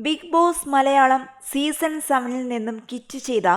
Big boss Malayalam season 7-ൽ നിന്നും kit ചെയ്ത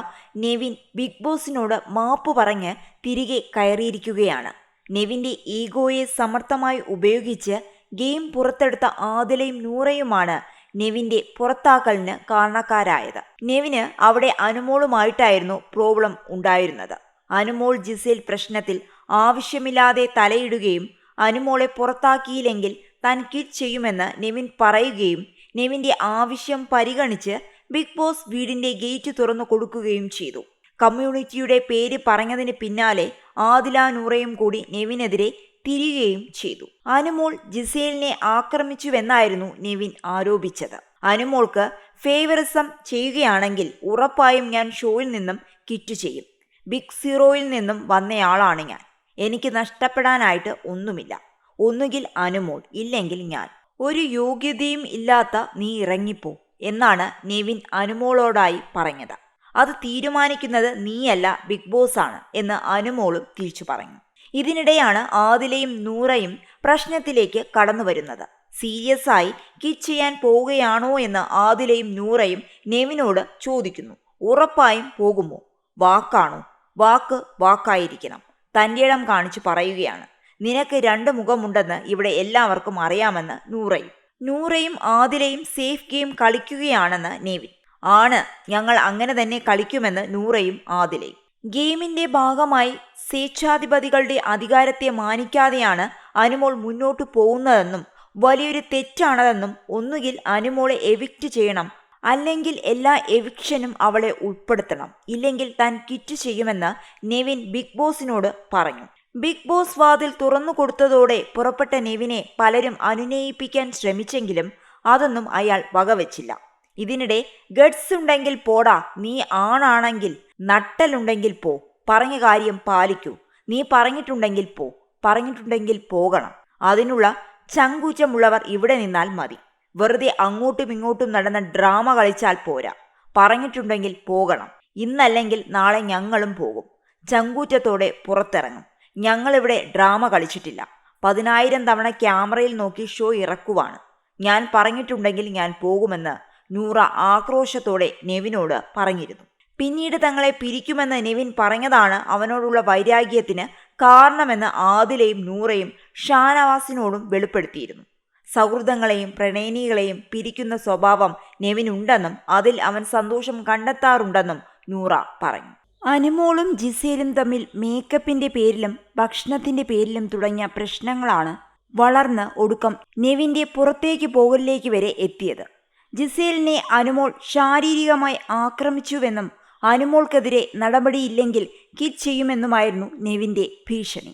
Nevin big ബോസിനോട് മാപ്പ് പറഞ്ഞ് തിരികെ കയറിയിരിക്കുകയാണ്. നെവിൻ്റെ ഈഗോയെ സമർത്ഥമായി ഉപയോഗിച്ച് ഗെയിം പുറത്തെടുത്ത ആദിലയും നൂറയുമാണ് നെവിൻ്റെ പുറത്താക്കലിന് കാരണക്കാരായത്. നെവിന് അവിടെ അനുമോളുമായിട്ടായിരുന്നു പ്രോബ്ലം ഉണ്ടായിരുന്നത്. അനുമോൾ ജിസേൽ പ്രശ്നത്തിൽ ആവശ്യമില്ലാതെ തലയിടുകയും അനുമോളെ പുറത്താക്കിയില്ലെങ്കിൽ താൻ ക്വിറ്റ് ചെയ്യുമെന്ന് നെവിൻ പറയുകയും നെവിൻ്റെ ആവശ്യം പരിഗണിച്ച് ബിഗ് ബോസ് വീടിൻ്റെ ഗേറ്റ് തുറന്നു കൊടുക്കുകയും ചെയ്തു. കമ്മ്യൂണിറ്റിയുടെ പേര് പറഞ്ഞതിന് പിന്നാലെ ആദില നൂറയും കൂടി നെവിനെതിരെ തിരിയുകയും ചെയ്തു. അനുമോൾ ജിസേലിനെ ആക്രമിച്ചുവെന്നായിരുന്നു നെവിൻ ആരോപിച്ചത്. അനുമോൾക്ക് ഫേവറിസം ചെയ്യുകയാണെങ്കിൽ ഉറപ്പായും ഞാൻ ഷോയിൽ നിന്നും ക്വിറ്റ് ചെയ്യും. ബിഗ് സീറോയിൽ നിന്നും വന്നയാളാണ് ഞാൻ. എനിക്ക് നഷ്ടപ്പെടാനായിട്ട് ഒന്നുമില്ല. ഒന്നുകിൽ അനുമോൾ, ഇല്ലെങ്കിൽ ഞാൻ. ഒരു യോഗ്യതയും ഇല്ലാത്ത നീ ഇറങ്ങിപ്പോ എന്നാണ് നെവിൻ അനുമോളോടായി പറഞ്ഞത്. അത് തീരുമാനിക്കുന്നത് നീയല്ല, ബിഗ് ബോസ് ആണ് എന്ന് അനുമോളും തിരിച്ചു പറഞ്ഞു. ഇതിനിടെയാണ് ആദിലയും നൂറയും പ്രശ്നത്തിലേക്ക് കടന്നു വരുന്നത്. സീരിയസ് ആയി കിറ്റ് ചെയ്യാൻ പോവുകയാണോ എന്ന് ആദിലയും നൂറയും നെവിനോട് ചോദിക്കുന്നു. ഉറപ്പായും പോകുമോ? വാക്കാണോ? വാക്ക് വാക്കായിരിക്കണം. തൻ്റെ ഇടം കാണിച്ചു പറയുകയാണ്. നിനക്ക് 2 മുഖമുണ്ടെന്ന് ഇവിടെ എല്ലാവർക്കും അറിയാമെന്ന് നൂറയും ആദിലയും സേഫ് ഗെയിം കളിക്കുകയാണെന്ന് നെവിൻ. ആണ്, ഞങ്ങൾ അങ്ങനെ തന്നെ കളിക്കുമെന്ന് നൂറയും ആദിലയും. ഗെയിമിന്റെ ഭാഗമായി സ്വേച്ഛാധിപതികളുടെ അധികാരത്തെ മാനിക്കാതെയാണ് അനുമോൾ മുന്നോട്ടു പോകുന്നതെന്നും വലിയൊരു തെറ്റാണതെന്നും ഒന്നുകിൽ അനുമോളെ എവിക്റ്റ് ചെയ്യണം, അല്ലെങ്കിൽ എല്ലാ എവിക്ഷനും അവളെ ഉൾപ്പെടുത്തണം, ഇല്ലെങ്കിൽ താൻ ക്വിറ്റ് ചെയ്യുമെന്ന് നെവിൻ ബിഗ് ബോസിനോട് പറഞ്ഞു. ബിഗ് ബോസ് വാതിൽ തുറന്നു കൊടുത്തതോടെ പുറപ്പെട്ട നെവിനെ പലരും അനുനയിപ്പിക്കാൻ ശ്രമിച്ചെങ്കിലും അതൊന്നും അയാൾ വകവെച്ചില്ല. ഇതിനിടെ ഗഡ്സ് ഉണ്ടെങ്കിൽ പോടാ, നീ ആണാണെങ്കിൽ നട്ടലുണ്ടെങ്കിൽ പോ, പറഞ്ഞ കാര്യം പാലിക്കൂ, നീ പറഞ്ഞിട്ടുണ്ടെങ്കിൽ പോ, പറഞ്ഞിട്ടുണ്ടെങ്കിൽ പോകണം, അതിനുള്ള ചങ്കൂറ്റമുള്ളവർ ഇവിടെ നിന്നാൽ മതി. വെറുതെ അങ്ങോട്ടും ഇങ്ങോട്ടും നടന്ന ഡ്രാമ കളിച്ചാൽ പോരാ. പറഞ്ഞിട്ടുണ്ടെങ്കിൽ പോകണം. ഇന്നല്ലെങ്കിൽ നാളെ ഞങ്ങളും പോകും. ചങ്കൂറ്റത്തോടെ പുറത്തിറങ്ങും. ഞങ്ങളിവിടെ ഡ്രാമ കളിച്ചിട്ടില്ല. 10,000 തവണ ക്യാമറയിൽ നോക്കി ഷോ ഇറക്കുവാണ്. ഞാൻ പറഞ്ഞിട്ടുണ്ടെങ്കിൽ ഞാൻ പോകുമെന്ന് നൂറ ആക്രോശത്തോടെ നെവിനോട് പറഞ്ഞിരുന്നു. പിന്നീട് തങ്ങളെ പിരിക്കുമെന്ന് നെവിൻ പറഞ്ഞതാണ് അവനോടുള്ള വൈരാഗ്യത്തിന് കാരണമെന്ന് ആദിലയും നൂറയും ഷാനവാസിനോടും വെളിപ്പെടുത്തിയിരുന്നു. സൗഹൃദങ്ങളെയും പ്രണയിനികളെയും പിരിക്കുന്ന സ്വഭാവം നെവിനുണ്ടെന്നും അതിൽ അവൻ സന്തോഷം കണ്ടെത്താറുണ്ടെന്നും നൂറ പറഞ്ഞു. അനുമോളും ജിസേലും തമ്മിൽ മേക്കപ്പിന്റെ പേരിലും ഭക്ഷണത്തിന്റെ പേരിലും തുടങ്ങിയ പ്രശ്നങ്ങളാണ് വളർന്ന് ഒടുക്കം നെവിന്റെ പുറത്തേക്ക് പോകലിലേക്ക് വരെ എത്തിയത്. ജിസേലിനെ അനുമോൾ ശാരീരികമായി ആക്രമിച്ചുവെന്നും അനുമോൾക്കെതിരെ നടപടിയില്ലെങ്കിൽ ക്വിറ്റ് ചെയ്യുമെന്നുമായിരുന്നു നെവിന്റെ ഭീഷണി.